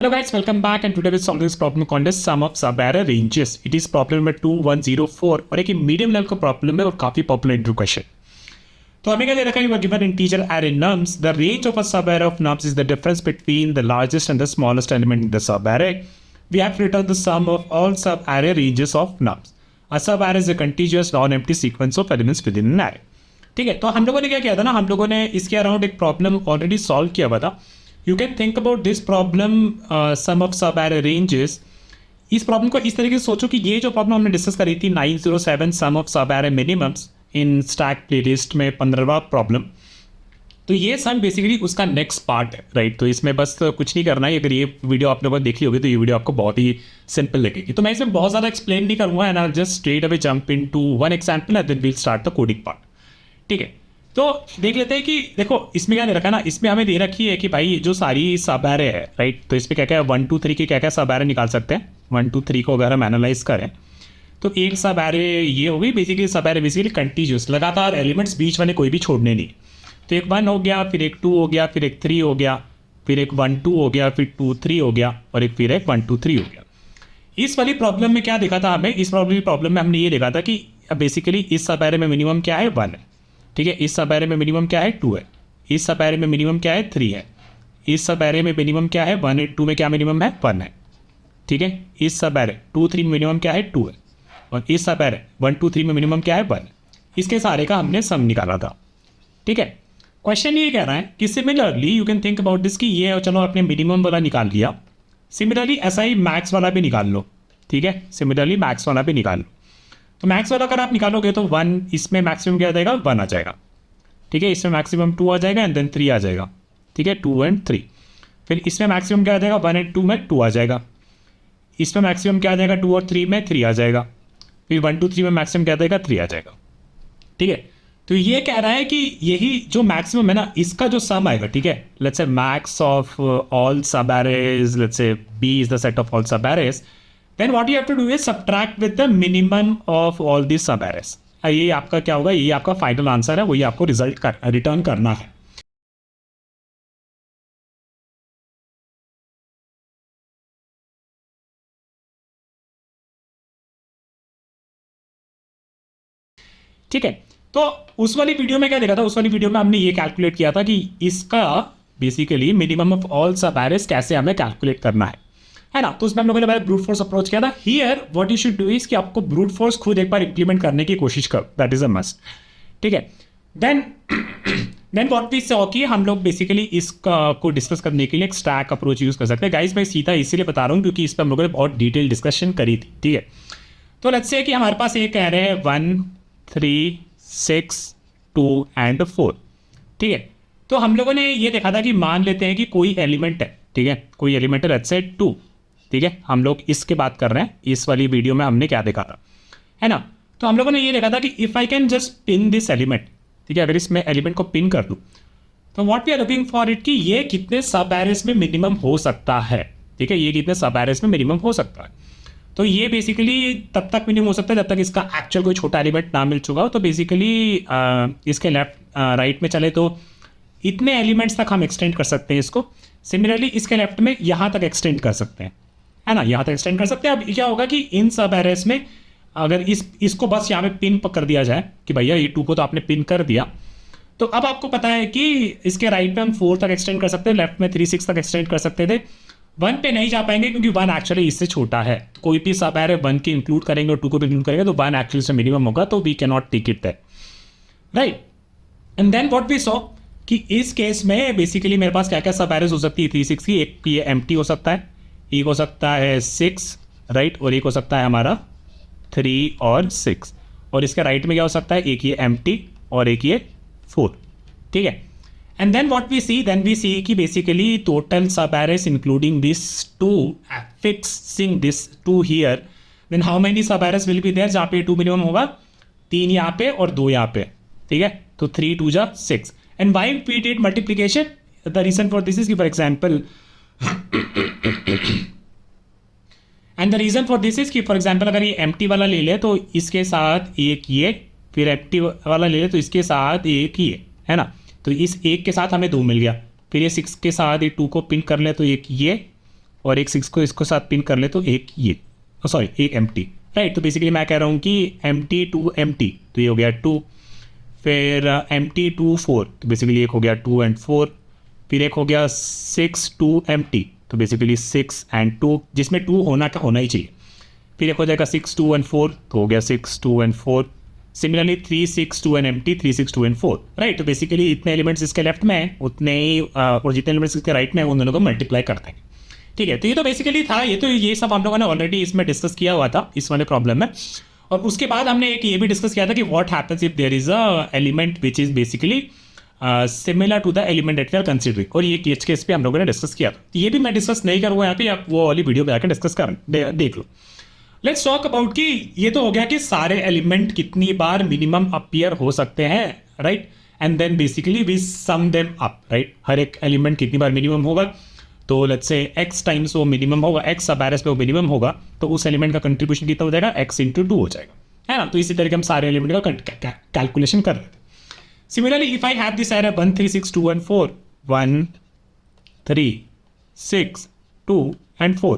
Hello guys, welcome back and today we'll solve this problem called as sum of sub-array ranges. It is problem number 2104 और एक medium level का problem है और काफी popular interview question. तो हमें क्या दे रखा है, given integer array nums, the range of a sub-array of nums is the difference between the largest and the smallest element in the sub-array. We have to return the sum of all sub-array ranges of nums. A sub-array is a contiguous non-empty sequence of elements within an array. ठीक है, तो हम लोगों ने क्या किया था ना, हम लोगों ने इसके अराउंड एक प्रॉब्लम ऑलरेडी सॉल्व किया हुआ था। You can think about this problem, sum of sub-array ranges. इस प्रॉब्लम को इस तरीके से सोचो कि ये जो प्रॉब्लम हमने डिस्कस करी थी 907 सम ऑफ सब-array मिनिमम्स इन स्टैक प्लेलिस्ट में 15वां प्रॉब्लम, तो ये सम बेसिकली उसका नेक्स्ट पार्ट है, राइट। तो इसमें बस कुछ नहीं करना है। अगर ये वीडियो आप लोगों ने देखी होगी तो ये वीडियो आपको बहुत ही सिंपल लगेगी। तो मैं इसमें बहुत ज़्यादा एक्सप्लेन नहीं करूँगा and I just straight away jump into one example and then we'll start the coding part. ठीक है, तो देख लेते हैं कि देखो इसमें क्या दे रखा है ना, इसमें हमें दे रखी है कि भाई जो सारी सब-array है, राइट, तो इसमें क्या क्या 1 2 3 के क्या क्या सब-array निकाल सकते हैं। 1 2 3 को अगर हम एनालाइज करें तो एक सब-array ये हो गई। बेसिकली सब-array बेसिकली कंटीन्यूअस, लगातार एलिमेंट्स बीच वाले कोई भी छोड़ने नहीं। तो एक 1 हो गया, फिर एक 2 हो गया, फिर एक 3 हो गया, फिर एक 1 2 हो गया, फिर 2 3 हो गया और फिर एक 1 2 3 हो गया। इस वाली प्रॉब्लम में क्या देखा था हमें, इस प्रॉब्लम में हमने ये देखा था कि बेसिकली इस सब-array में मिनिमम क्या है 1 है, ठीक है। इस सब-array में मिनिमम क्या है 2 है, इस सब-array में मिनिमम क्या है 3 है, इस सब-array में मिनिमम क्या है 1 है, 2 में क्या मिनिमम है 1 है, ठीक है। इस सब-array 2 3 में मिनिमम क्या है 2 है और इस सब-array 1 2 3 में मिनिमम क्या है 1 है। इसके सारे का हमने सम निकाला था, ठीक है। क्वेश्चन ये कह रहा है कि similarly you can think about this कि ये चलो आपने मिनिमम वाला निकाल लिया, सिमिलरली ऐसा ही मैक्स वाला भी निकाल लो, ठीक है। सिमिलरली मैक्स वाला भी निकाल लो। तो मैक्स वाला अगर आप निकालोगे तो 1, इसमें मैक्सिमम क्या आ जाएगा 1 आ जाएगा, ठीक है। इसमें मैक्सिमम 2 आ जाएगा एंड देन 3 आ जाएगा, ठीक है, 2 एंड 3। फिर इसमें मैक्सिमम क्या आ जाएगा 1 एंड 2 में 2 आ जाएगा। इसमें मैक्सिमम क्या आ जाएगा 2 और 3 में 3 आ जाएगा। फिर 1 2 3 में मैक्सिमम क्या आ जाएगा 3 आ जाएगा, ठीक है। तो ये कह रहा है कि यही जो मैक्सिमम है ना, इसका जो सम आएगा, ठीक है, let's say max of all subarrays, let's say B is the set of all subarrays, then what you have to do is subtract with the minimum of all these sub-arrays। ये आपका क्या होगा, ये आपका फाइनल आंसर है, वही आपको result return करना है। ठीक है, तो उस वाली वीडियो में क्या देखा था, उस वाली वीडियो में हमने ये कैलकुलेट किया था कि इसका बेसिकली मिनिमम ऑफ ऑल सब-arrays कैसे हमें कैलकुलेट करना है ना। तो उसमें हम लोगों ने ब्रूट फोर्स अप्रोच किया था। Here what you should do is कि आपको ब्रूट फोर्स खुद एक बार इंप्लीमेंट करने की कोशिश करो, दैट इज अ मस्ट, ठीक है। देन व्हाट वी सॉ कि हम लोग बेसिकली इसका को डिस्कस करने के लिए एक स्टैक अप्रोच यूज कर सकते हैं। गाइस मैं सीधा इसीलिए बता रहा हूँ क्योंकि इस पर हम लोगों ने बहुत डिटेल डिस्कशन करी थी, ठीक है। तो लेट्स से कि हमारे पास एक कह रहे हैं 1 3 6 2 एंड 4, ठीक है। तो हम लोगों ने ये देखा था कि मान लेते हैं कि कोई एलिमेंट है, ठीक है, कोई एलिमेंट है, लेट्स से 2, ठीक है। हम लोग इसके बात कर रहे हैं, इस वाली वीडियो में हमने क्या देखा था, है ना। तो हम लोगों ने ये देखा था कि if I can just pin this element, ठीक है, अगर इसमें एलिमेंट को पिन कर दूँ तो what we are looking for it कि ये कितने सब-arrays में मिनिमम हो सकता है, ठीक है, ये कितने सब-arrays में मिनिमम हो सकता है। तो ये बेसिकली तब तक मिनिमम हो सकता है जब तक इसका एक्चुअल कोई छोटा एलिमेंट ना मिल चुका हो। तो बेसिकली इसके लेफ्ट राइट में चले तो इतने एलिमेंट्स तक हम एक्सटेंड कर सकते हैं इसको। सिमिलरली इसके लेफ्ट में यहाँ तक एक्सटेंड कर सकते हैं, है ना, यहाँ तक एक्सटेंड कर सकते हैं। अब क्या होगा कि इन सब-arrays में अगर इसको बस यहाँ पे पिन कर दिया जाए कि भैया ये 2 को तो आपने पिन कर दिया, तो अब आपको पता है कि इसके राइट में हम 4 तक एक्सटेंड कर सकते हैं, लेफ्ट में 3 6 तक एक्सटेंड कर सकते थे। 1 पे नहीं जा पाएंगे क्योंकि 1 एक्चुअली इससे छोटा है। तो कोई भी सब-array 1 की इंक्लूड करेंगे और 2 को भी इंक्लूड करेंगे तो 1 एक्चुअली से मिनिमम होगा, तो we can not take it that, right. And then what we saw कि इस केस में बेसिकली मेरे पास क्या क्या सब-arrays हो सकती है 3 6 की। एक ये एम्प्टी हो सकता है, एक हो सकता है 6, राइट, और एक हो सकता है हमारा 3 और 6, और इसके राइट में क्या हो सकता है, एक ये एम्प्टी और एक ये 4, ठीक है। And then what we see कि basically total subarrays including this 2 fixing this 2 here, then how many subarrays will be there जहाँ पे 2 मिनिमम होगा, 3 यहाँ पे और 2 यहाँ पे, ठीक है। तो 3 2 जा 6 and why we did multiplication, the reason for this is कि for example and the reason for this is कि फॉर एग्जाम्पल अगर ये एम्प्टी वाला ले ले तो इसके साथ एक ये, फिर एम्प्टी वाला ले ले तो इसके साथ एक ये, है ना। तो इस एक के साथ हमें 2 मिल गया, फिर ये 6 के साथ ये 2 को पिन कर ले तो एक ये, और एक 6 को इसको साथ पिन कर ले तो एक ये, सॉरी एक एम्प्टी, राइट। तो बेसिकली मैं कह रहा हूँ कि एम्प्टी टू एम्प्टी, तो ये हो गया 2, फिर एम्प्टी टू 4, तो बेसिकली एक हो गया 2 and 4, फिर एक हो गया 6 2 एम्प्टी, तो बेसिकली 6 and 2, जिसमें 2 होना ही चाहिए। फिर एक हो जाएगा 6 2 and 4, तो हो गया 6 2 and 4। Similarly 3 6 2 and empty, 3 6 2 and 4, right. तो बेसिकली इतने एलिमेंट्स इसके लेफ्ट में हैं उतने ही और जितने एलिमेंट्स इसके राइट में हैं उन दोनों को मल्टीप्लाई करते हैं, ठीक है। तो ये तो बेसिकली था, ये सब हम लोगों ने ऑलरेडी इसमें डिस्कस किया हुआ था इस वाले प्रॉब्लम में। और उसके बाद हमने एक ये भी डिस्कस किया था कि what happens if there is a element which is basically similar to the element that we are considering, और ये केस पे हम लोगों ने डिस्कस किया था। ये भी मैं डिस्कस नहीं करूँगा यहाँ पे, आप वो वाली वीडियो पे आकर डिस्कस कर देख लो। लेट्स टॉक अबाउट कि ये तो हो गया कि सारे एलिमेंट कितनी बार मिनिमम अपीयर हो सकते हैं, right, and then basically we sum them up, right. हर एक एलिमेंट कितनी बार मिनिमम होगा, तो लेट्स से x टाइम्स वो मिनिमम होगा, x सब एरस पे वो मिनिमम होगा, तो उस एलिमेंट का कंट्रीब्यूशन कितना हो जाएगा, x इंटू 2 हो जाएगा, है ना। तो इसी तरीके हम सारे एलिमेंट का कैलकुलेशन कर रहे थे। Similarly if I have this array 1 3 6 2 and 4, 1 3 6 2 and 4,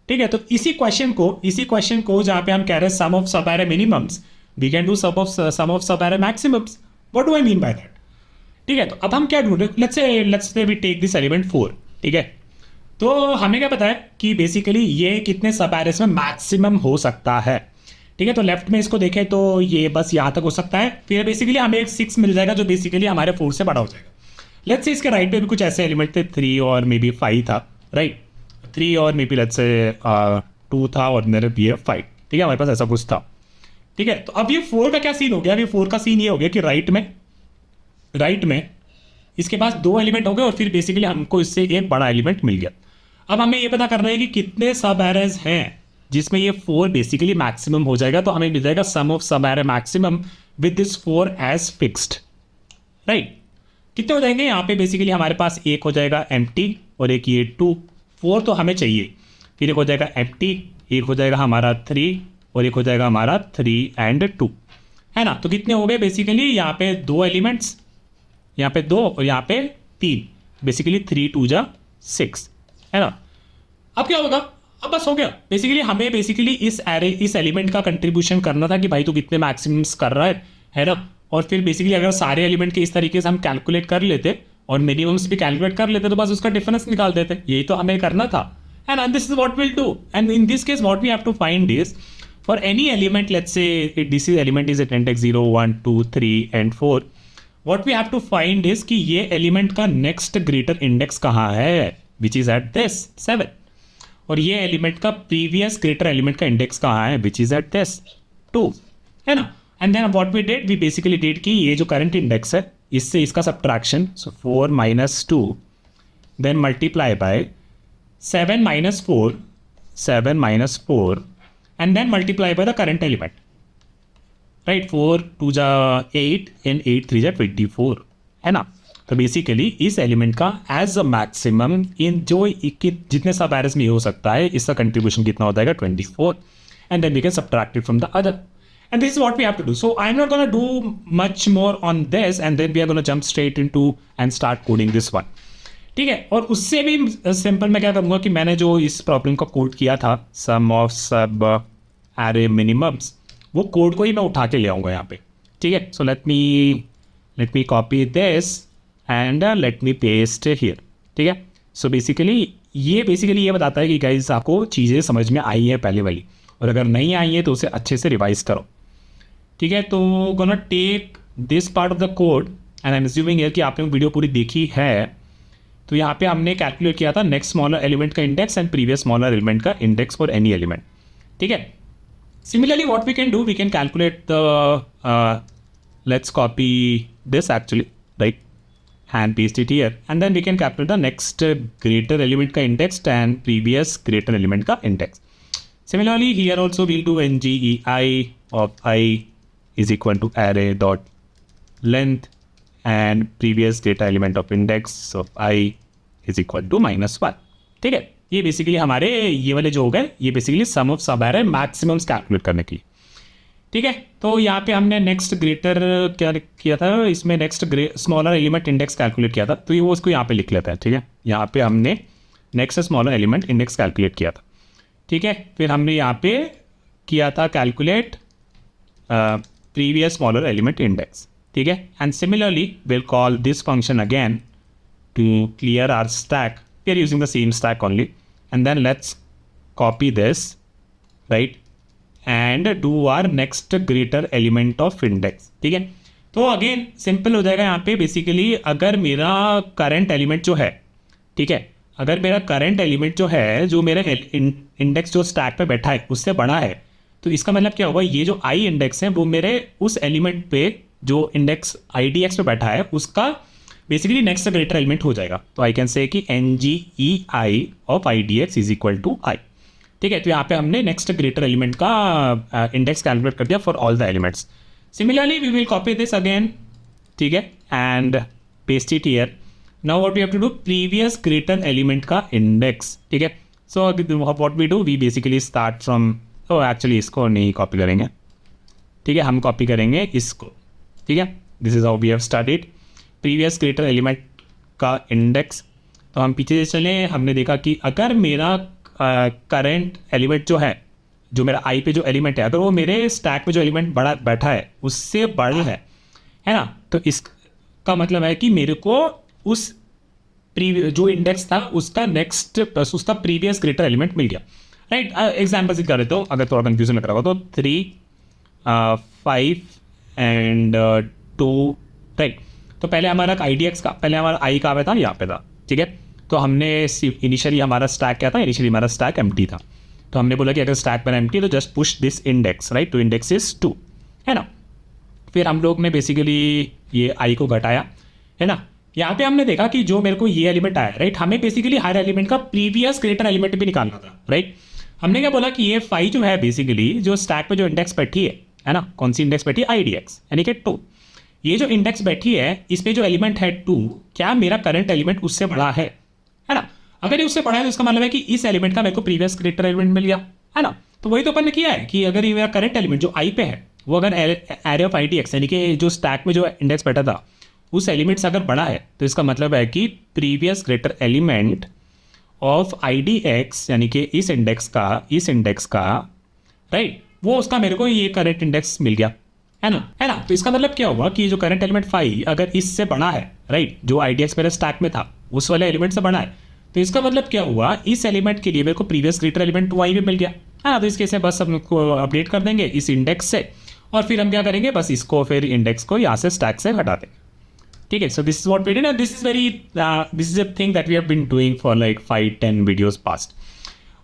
ठीक है। तो इसी क्वेश्चन को जहाँ पे हम कह रहे हैं sum of subarray minimums, we can do sum of subarray maximums. What do I mean by that, ठीक है। तो अब हम क्या ढूंढे, let's say we take this element 4, ठीक है। तो हमें क्या पता है कि बेसिकली ये कितने सब एरेस में मैक्सिमम हो सकता है, ठीक है। तो लेफ्ट में इसको देखें तो ये बस यहाँ तक हो सकता है, फिर बेसिकली हमें एक 6 मिल जाएगा जो बेसिकली हमारे 4 से बड़ा हो जाएगा। लेट्स से इसके राइट पे भी कुछ ऐसे एलिमेंट थे, 3 और मे बी 5 था, राइट, 3 और मे बी लेट्स से 2 था और मेरे भी 5, ठीक है, हमारे पास ऐसा कुछ था, ठीक है। तो अब ये 4 का क्या सीन हो गया, अभी 4 का सीन ये हो गया कि राइट में इसके पास 2 एलिमेंट हो गए और फिर बेसिकली हमको इससे एक बड़ा एलिमेंट मिल गया। अब हमें ये पता करना है कि कितने सब एरेज हैं जिसमें ये 4 बेसिकली मैक्सिमम हो जाएगा, तो हमें मिल जाएगा sum of subarray maximum with this 4 as fixed, right. कितने हो जाएंगे यहाँ पे, बेसिकली हमारे पास एक हो जाएगा एम्प्टी और एक ये 2, 4 तो हमें चाहिए, फिर एक हो जाएगा एम्प्टी, एक हो जाएगा हमारा 3 और एक हो जाएगा हमारा 3 and 2, है ना। तो कितने हो गए बेसिकली यहाँ पे 2 एलिमेंट्स, यहाँ पे 2 और यहाँ पे 3, बेसिकली 3 2 जा 6, है ना। अब क्या होगा, अब बस हो गया। बेसिकली हमें बेसिकली इस एलिमेंट का कंट्रीब्यूशन करना था कि भाई तू कितने मैक्सिमम्स कर रहा है ना। और फिर बेसिकली अगर सारे एलिमेंट के इस तरीके से हम कैलकुलेट कर लेते और मिनिमम्स भी कैलकुलेट कर लेते तो बस उसका डिफरेंस निकाल देते, यही तो हमें करना था, and this is what we'll do. And in this case what we have to find is for any element, let's say this is element is at index 0 1 2 3 and 4, what we have to find is कि ये element का next greater index कहाँ है, which is at this 7, और ये element का previous greater element का index कहाँ है, विच इज एट दिस 2, है ना। And then what we did, we basically did कि ये जो करंट इंडेक्स है इससे इसका subtraction, so 4 - 2 then multiply by 7 - 4 and then multiply by the current element, right. 4 2 जा 8 and 8 3 जा 24, है ना। तो बेसिकली इस एलिमेंट का एज अ मैक्सिमम इन जो जितने सब एरेस में हो सकता है इसका कंट्रीब्यूशन कितना हो जाएगा 24, and then we can subtract it from the other, and this is what we have to do. So I am not gonna do much more on this and then we are gonna jump straight into and start coding this one, ठीक है। और उससे भी simple मैं क्या करूँगा कि मैंने जो इस प्रॉब्लम का कोड किया था सम ऑफ सब एरे मिनिमम्स, वो कोड को ही मैं उठा के ले आऊँगा यहाँ पे, ठीक है। सो let me copy this and let me paste here, ठीक है। सो बेसिकली ये बताता है कि गाइस आपको चीज़ें समझ में आई है पहले वाली, और अगर नहीं आई है तो उसे अच्छे से रिवाइज करो, ठीक है। तो gonna take this part of the code and I am assuming here कि आपने वीडियो पूरी देखी है। तो यहाँ पे हमने कैलकुलेट किया था नेक्स्ट स्मॉलर एलिमेंट का index and previous smaller element का इंडेक्स फॉर एनी एलिमेंट, ठीक है। Similarly what we can do, we can calculate the let's copy this actually, right, and paste it here, and then we can calculate the next greater element ka index and previous greater element ka index. Similarly here also we'll do ngei of I is equal to array dot length and previous data element of index of I is equal to -1, ठीक है। ये basically हमारे ये वाले जो हो गए ये basically some of subarray maximums calculate करने के लिए, ठीक है। तो यहाँ पे हमने नेक्स्ट ग्रेटर क्या किया था, इसमें next smaller element index calculate किया था, तो ये वो उसको यहाँ पे लिख लेता है, ठीक है। यहाँ पे हमने next smaller element index calculate किया था, ठीक है। फिर हमने यहाँ पे किया था calculate previous smaller element index, ठीक है। And similarly we'll call this function again to clear our stack, we are using the same stack only, and then let's copy this, right, and do our next greater element of index, ठीक है। तो again simple हो जाएगा यहाँ पे। Basically अगर मेरा current element जो है, ठीक है, अगर मेरा करंट एलिमेंट जो है, जो मेरा इंडेक्स जो स्टैक पे बैठा है उससे बड़ा है, तो इसका मतलब क्या होगा, ये जो आई इंडेक्स है वो मेरे उस एलिमेंट पे जो इंडेक्स आई डी एक्स पे बैठा है उसका बेसिकली नेक्स्ट ग्रेटर एलिमेंट हो जाएगा। तो आई कैन से कि N G E I of I D X is equal to I, ठीक है। तो यहाँ पे हमने नेक्स्ट ग्रेटर एलिमेंट का इंडेक्स कैलकुलेट कर दिया for all the elements. Similarly we will copy this again, ठीक है, and paste it here. Now what we have to do, previous greater element का इंडेक्स, ठीक है। So what we do, we basically start from, actually इसको नहीं copy करेंगे, ठीक है, हम कॉपी करेंगे इसको, ठीक है। This is how we have started previous greater element का इंडेक्स। तो हम पीछे से चले, हमने देखा कि अगर मेरा करंट एलिमेंट जो है, जो मेरा आई पे जो एलिमेंट है, अगर वो मेरे स्टैक में जो एलिमेंट बड़ा बैठा है उससे बड़ा है ना, तो इसका मतलब है कि मेरे को उस जो इंडेक्स था उसका नेक्स्ट उसका प्रीवियस ग्रेटर एलिमेंट मिल गया, राइट। एग्जाम्पल से कर देता हूँ, अगर थोड़ा कंफ्यूजन लग रहा हो तो 3, 5 एंड 2, राइट। तो पहले हमारा आई डी एक्स का, पहले हमारा आई कहाँ पे था, यहाँ पे था, ठीक है। तो हमने इनिशियली हमारा स्टैक क्या था, इनिशियली हमारा स्टैक एम्प्टी था। तो हमने बोला कि अगर स्टैक पर एम्प्टी तो just push this index, right. तो इंडेक्स इज 2, है ना। फिर हम लोग ने बेसिकली ये आई को घटाया, है ना। यहाँ पे हमने देखा कि जो मेरे को ये एलिमेंट आया, राइट, हमें बेसिकली हर एलिमेंट का प्रीवियस ग्रेटर एलिमेंट भी निकालना था, राइट। हमने क्या बोला कि ये 5 जो है बेसिकली जो स्टैक पे जो इंडेक्स बैठी है ना, कौन सी इंडेक्स बैठी है, आई डी एक्स, यानी कि 2। ये जो इंडेक्स बैठी है इस पे जो एलिमेंट है 2, क्या मेरा करंट एलिमेंट उससे बड़ा है ना। अगर ये उससे बड़ा है तो इसका मतलब है कि इस एलिमेंट का मेरे को प्रीवियस ग्रेटर एलिमेंट मिल गया, है ना। तो वही तो अपन ने किया है कि अगर ये मेरा करंट एलिमेंट जो आई पे है वो अगर array of I D x, यानी कि जो स्टैक में जो इंडेक्स बैठा था उस एलिमेंट से अगर बड़ा है, तो इसका मतलब है कि previous greater element of I D x, यानी कि इस इंडेक्स का, राइट, वो उसका मेरे को ये करंट इंडेक्स मिल गया, है ना। तो इसका मतलब क्या हुआ कि जो करंट एलिमेंट 5 अगर इससे बड़ा है, राइट, जो आई डी एक्स मेरे स्टैक में था उस वाले एलिमेंट से बड़ा है, तो इसका मतलब क्या हुआ, इस एलिमेंट के लिए मेरे को प्रीवियस ग्रेटर एलिमेंट वाई भी मिल गया, है ना। तो इस केस में बस हम अपडेट कर देंगे इस इंडेक्स से, और फिर हम क्या करेंगे, बस इसको फिर इंडेक्स को यहाँ से स्टैक से हटा देंगे, ठीक है। So this is what we did, and this is a thing that we have been doing for like 5-10 videos past.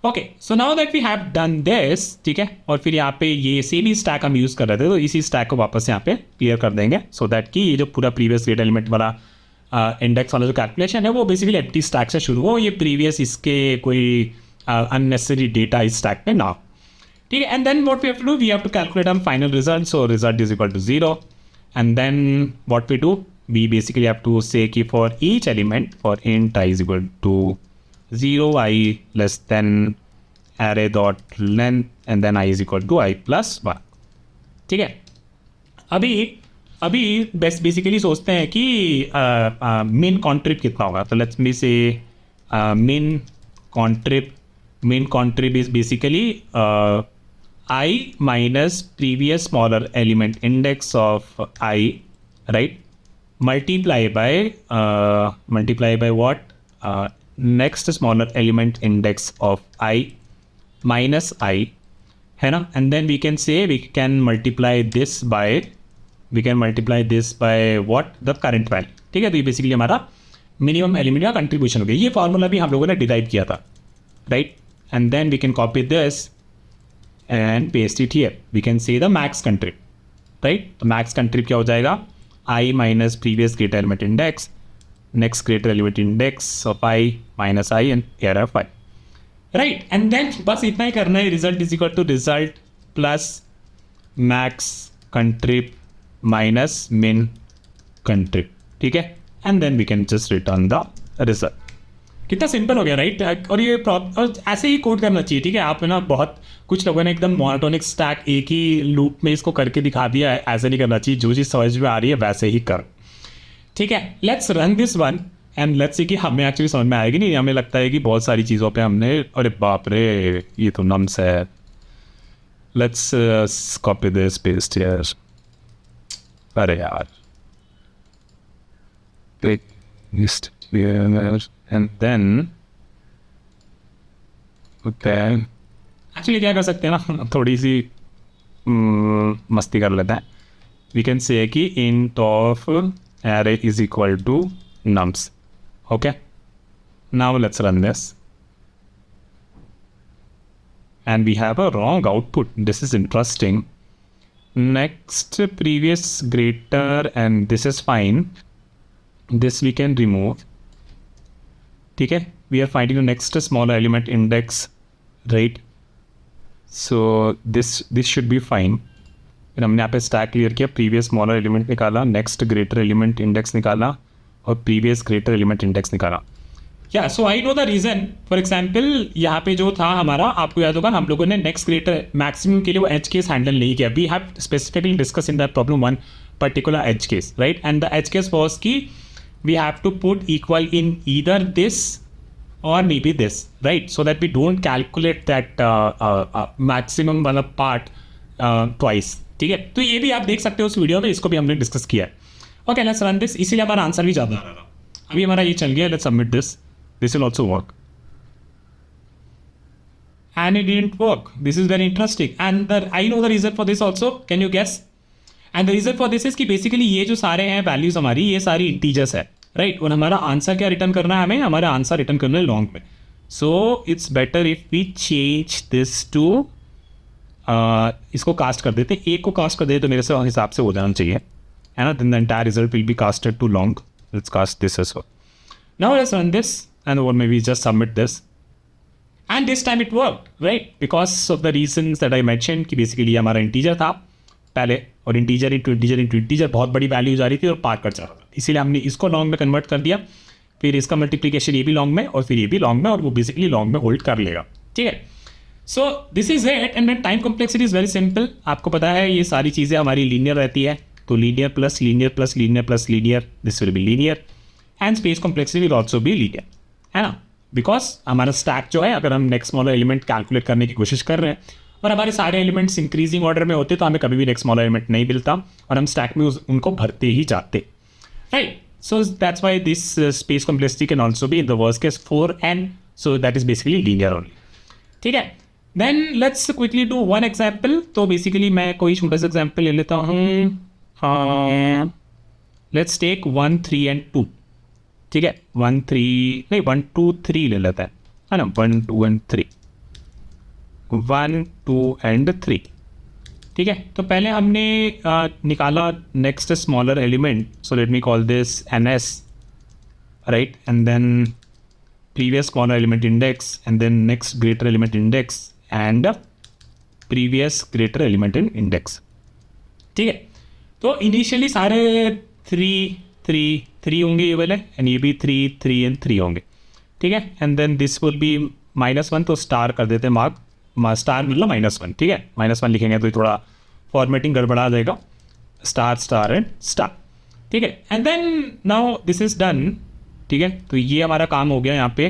Okay, so now that we have done this, ठीक है, और फिर यहाँ पे ये सेम ही स्टैक हम यूज़ कर रहे थे, तो इसी स्टैक को वापस यहाँ पे क्लियर कर देंगे, सो दैट कि ये जो पूरा प्रीवियस ग्रेटर एलिमेंट वाला इंडेक्स वाला जो कैलकुलेशन है वो बेसिकली एम्प्टी स्टैक से शुरू हो, ये प्रीवियस इसके कोई अननेसेसरी डेटा इस स्टैक पे ना हो, ठीक है। And then what we have to do, we have to calculate on final result, so result is equal to 0, and then what we do, we basically have to say कि for each element for int I is equal to 0, i less than array dot length and then I is equal to i plus 1, ठीक है। अभी basically सोचते हैं कि min contrib कितना होगा, तो लेट्स मी से min contrib is basically I minus previous smaller element index of I, right, multiply by what, next smaller element index of I minus I, है ना। and then we can say we can multiply this by what, the current value, ठीक है। तो ये basically हमारा minimum element का contribution हो गया। ये फॉर्मूला भी हम लोगों ने डिराइव किया था, right, and then we can copy this and paste it here, we can say the max contrib, right. तो मैक्स कंट्रीब क्या हो जाएगा, I minus previous greater element index, next greater element index of I minus I and error of I, right, and then बस इतना ही करना है, result is equal to result plus max contrib minus min contrib, ठीक है, and then we can just return the result। कितना simple हो गया, right. और ये और ऐसे ही कोड करना चाहिए, ठीक है। आप ना बहुत कुछ लोगों ने एकदम मोनोटोनिक स्टैक एक ही लूप में इसको करके दिखा दिया है, ऐसे नहीं करना चाहिए, जो चीज़ समझ में आ रही है वैसे ही कर, ठीक है। Let's run this one and let's see कि हमें एक्चुअली समझ में आएगी नहीं, हमें लगता है कि बहुत सारी चीज़ों पे हमने अरे बाप रे ये तो नम्स है, let's copy this paste here, अरे यार paste here and then actually क्या कर सकते हैं ना, थोड़ी सी मस्ती कर लेते हैं. वी कैन से कि int of array is equal to nums. Okay, now let's run this and we have a wrong output. This is interesting. Next previous greater and this is fine, this we can remove. ठीक है, we are finding the next smaller element index, right? So this should be fine. फिर हमने यहाँ पे stack clear किया, previous smaller element निकाला, next greater element index निकाला और प्रीवियस ग्रेटर एलिमेंट इंडेक्स निकाला. या so I know the reason. For example यहाँ पे जो था हमारा, आपको याद होगा हम लोगों ने नेक्स्ट ग्रेटर मैक्सिमम के लिए वो एज केस हैंडल नहीं किया. We have specifically discuss in that problem one particular edge case, right? And the edge case was की we have to put equal in either this or maybe this, right? So that we don't calculate that maximum वाला part twice. ठीक है, तो ये भी आप देख सकते हो उस वीडियो में, इसको भी हमने डिस्कस किया है. Okay, let's run this. इसीलिए हमारा आंसर भी ज़्यादा आ रहा था. अभी हमारा ये चल गया. Let's submit this. This will also work and it didn't work. This is very interesting and I know the reason for this also. Can you guess? And the reason for this is कि basically ये जो सारे हैं values हमारी, ये सारी integers है, right? और हमारा आंसर क्या रिटर्न करना है हमें? हमारा आंसर रिटर्न करना है लॉन्ग में. So it's better if we change this to, इसको कास्ट कर देते, एक को कास्ट कर देते तो मेरे से हिसाब से हो जाना चाहिए, है ना? Then the entire result will be casted to long. Let's cast this as well. Now let's run this and और may be just submit this and this time it worked, right? Because of the reasons that I mention कि basically हमारा integer था पहले, और integer into integer into integer बहुत बड़ी value जा रही थी और पार्ट कट जा रहा था, इसीलिए हमने इसको लॉन्ग में कन्वर्ट कर दिया. फिर इसका मल्टीप्लिकेशन ये भी लॉन्ग में और फिर ये भी लॉन्ग में, और वो बेसिकली लॉन्ग में होल्ड कर लेगा. ठीक है, so this is it. And then time complexity is very simple. आपको पता है ये सारी चीज़ें हमारी लीनियर रहती है, तो linear plus linear plus linear plus linear, this will be linear. And space complexity will also be linear, है ना? बिकॉज हमारा स्टैक जो है, अगर हम नेक्स्ट स्मॉलर एलिमेंट कैलकुलेट करने की कोशिश कर रहे हैं और हमारे सारे एलिमेंट्स इंक्रीजिंग ऑर्डर में होते तो हमें कभी भी नेक्स्ट स्मॉलर एलिमेंट नहीं मिलता और हम स्टैक में उनको भरते ही जाते, right? So that's why this space complexity can also be in the worst case 4n. So that is basically linear only. ठीक है, then let's quickly do one example. तो basically मैं कोई छोटा सा example ले लेता हूँ. Let's take 1, 3 and 2. ठीक है, 1, 3 नहीं 1, 2, 3 ले लेता है ना? 1, 2 and 3. 1, 2 and 3. ठीक है, तो पहले हमने निकाला next smaller element. So let me call this NS, right? And then previous smaller element index and then next greater element index and previous greater element in index. ठीक है, तो इनिशियली सारे 3, 3, 3 होंगे ये वाले, एंड ये भी 3, 3 एंड 3 होंगे. ठीक है, and then this will be -1, तो स्टार कर देते हैं मार्क. स्टार मतलब -1. ठीक है, -1 लिखेंगे तो थोड़ा फॉर्मेटिंग गड़बड़ा जाएगा. Star star and star. ठीक है, and then now this is done. ठीक है, तो ये हमारा काम हो गया यहाँ पे.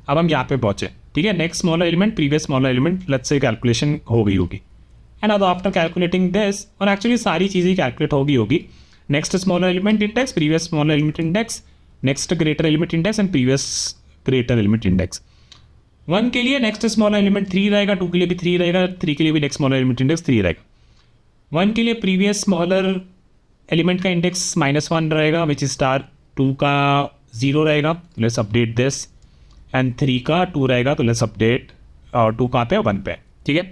अब हम यहाँ पे पहुँचे. ठीक है, next smaller element previous smaller element, let's से कैलकुलेशन हो गई होगी. एंड अब आफ्टर कैलकुलेटिंग दिस, और एक्चुअली सारी चीज़ें कैलकुलेट होगी. Next smaller element index, previous smaller element index, next greater element index and previous greater element index. 1 के लिए नेक्स्ट स्मॉलर एलिमेंट 3 रहेगा, 2 के लिए भी 3 रहेगा, 3 के लिए भी नेक्स्ट स्मॉलर एलिमेंट इंडेक्स 3 रहेगा. 1 के लिए प्रीवियस स्मॉलर एलिमेंट का इंडेक्स -1 रहेगा विच इज स्टार. 2 का 0 रहेगा, लेट्स अपडेट दिस. एंड 3 का 2 रहेगा, तो लेट्स अपडेट. और 2 कहाँ पे है? 1 पे. ठीक है,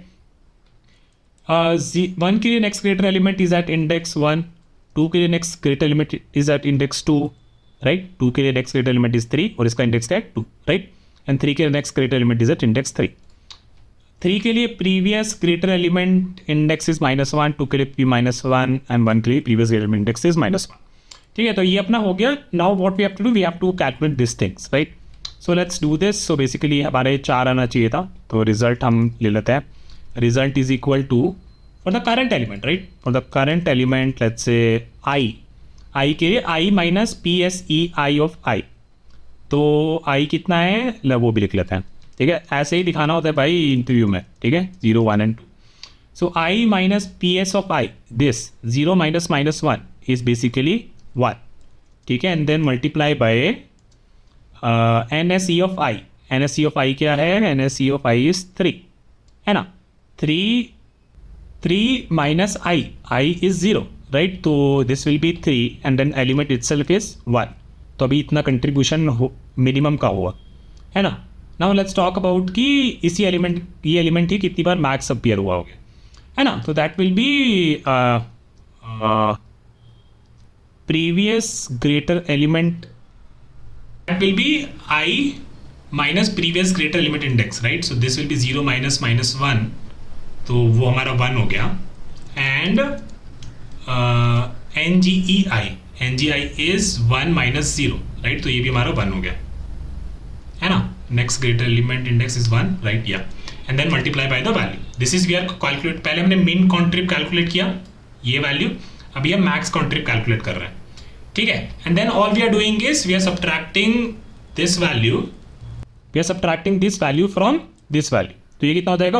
1 के लिए next greater element is at index 1, 2 के लिए next greater element is at index 2, right? 2 के लिए नेक्स्ट ग्रेटर एलिमेंट इज 3 और इसका इंडेक्स क्या है? 2, राइट? एंड 3 के next greater element is at index 3. 3 के लिए previous greater element index is -1, 2 के लिए भी -1 एंड 1 के लिए previous greater element index is -1. ठीक है, तो ये अपना हो गया. Now what we have to do, we have to calculate this things, right? So let's do this. So basically हमारे 4 आना चाहिए था, तो रिजल्ट हम ले लेते हैं. Result is equal to for the current element, right? For the current element let's say I के लिए I - PSEI ऑफ I. तो आई कितना है वो भी लिख लेते हैं, ठीक है। ऐसे ही दिखाना होता है भाई इंटरव्यू में, ठीक है, 0 1 and 2. So I minus PS of I, this 0 minus minus 1 is basically 1, ठीक है, and then multiply by NSE of I. NSE of I क्या है? NSE of I is 3, है ना। 3 minus I is 0, right? तो this will be 3 and then element itself is 1. तो अभी इतना कंट्रीब्यूशन मिनिमम का हुआ, है ना। नाउ लेट्स टॉक अबाउट कि इसी एलिमेंट, ये एलिमेंट ही कितनी बार मैक्स अपीयर हुआ होगा, है ना। तो that will be previous greater element, that will be I minus previous greater element index, right. So this will be 0 minus minus 1, तो वो हमारा 1 हो गया। And NGI is 1 minus 0, right, तो ये भी हमारा 1 हो गया, है ना। Next greater element index is 1, right, या and then multiply by the value. This is we are calculate, पहले हमने मिन कॉन्ट्रिप कैलकुलेट किया ये वैल्यू, अभी हम मैक्स कॉन्ट्रिप कैलकुलेट कर रहे हैं, ठीक है। And then all we are doing is we are subtracting this value, we are subtracting this value from this value. तो ये कितना हो जाएगा?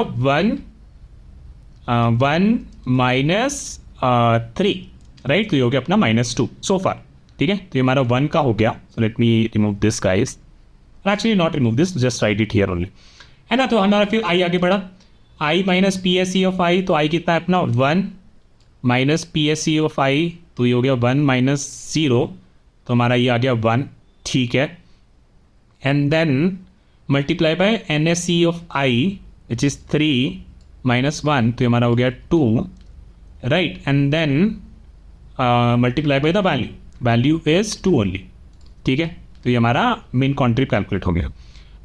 1 माइनस 3, राइट, तो ये हो गया अपना -2 सो फार, ठीक है। तो ये हमारा 1 का हो गया। So let me remove this guys, actually not remove this, just write it here only, है ना। तो हमारा फिर आई आगे बढ़ा, I minus P S C of I, तो आई कितना है अपना 1 minus P S C of I, तो ये हो गया 1 माइनस 0, तो हमारा ये आ गया 1, ठीक है। And then multiply by N S C of I which is 3 minus 1, तो ये हमारा हो गया 2, right. And then multiply by the value is 2 only, ठीक है। तो ये हमारा मेन कॉन्ट्रिप कैलकुलेट हो गया।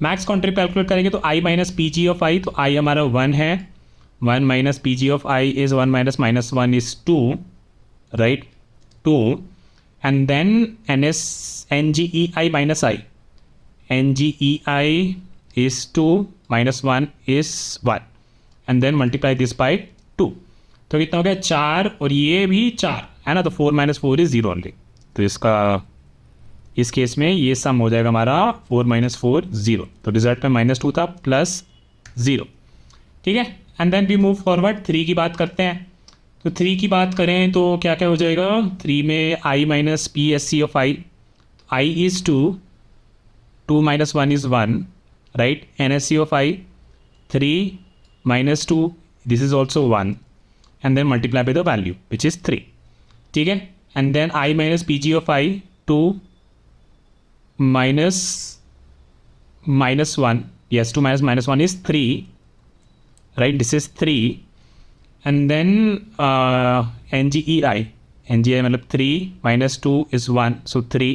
मैक्स कॉन्ट्रिप कैलकुलेट करेंगे तो I minus P G of I, तो आई हमारा 1 है, 1 minus P G of I is 1 minus minus 1 is 2, right, 2। And then N G E I minus I, N G E I is 2 minus 1 is 1, and then multiply this by 2, तो कितना हो गया 4, और ये भी 4, है ना। तो 4 माइनस 4 इज़ 0 ओनली, तो इसका इस केस में ये सम हो जाएगा हमारा 4 माइनस 4 0, तो रिजल्ट में -2 था प्लस 0, ठीक है। And then we move forward, 3 की बात करते हैं। तो 3 की बात करें तो क्या क्या हो जाएगा? 3 में I minus P S C of I is 2 minus 1 is 1, राइट। N S C of I 3 minus 2, this is also 1, and then multiply by the value which is 3, ठीक है। And then I minus P G of I 2 minus 1, yes, 2 minus minus 1 is 3, right, this is 3, and then NGEI मतलब 3 minus 2 is 1, so 3,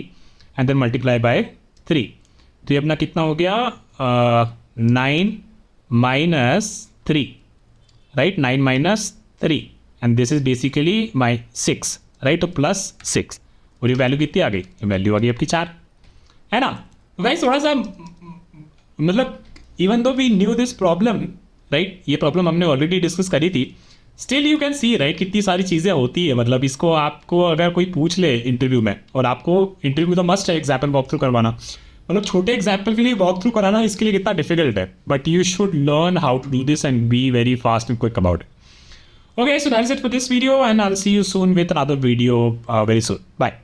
and then multiply by 3, तो ये अपना कितना हो गया 9 minus 3, right, 9 minus 3, and this is basically my 6, right, तो plus 6, और ये वैल्यू कितनी आ गई? वैल्यू आ गई अपनी 4, है ना। गाइस थोड़ा सा मतलब even though we knew this problem, right, ये प्रॉब्लम हमने ऑलरेडी डिस्कस करी थी, still you can see, right, कितनी सारी चीज़ें होती है। मतलब इसको आपको अगर कोई पूछ ले इंटरव्यू में, और आपको इंटरव्यू तो मस्ट है एग्जाम्पल वॉक थ्रू करवाना, मतलब छोटे एग्जाम्पल के लिए वॉक थ्रू कराना इसके लिए कितना डिफिकल्ट है, but you should learn how to do this and be very fast and quick about it. Okay, so that's it for this video and I will see you soon with another video very soon, bye.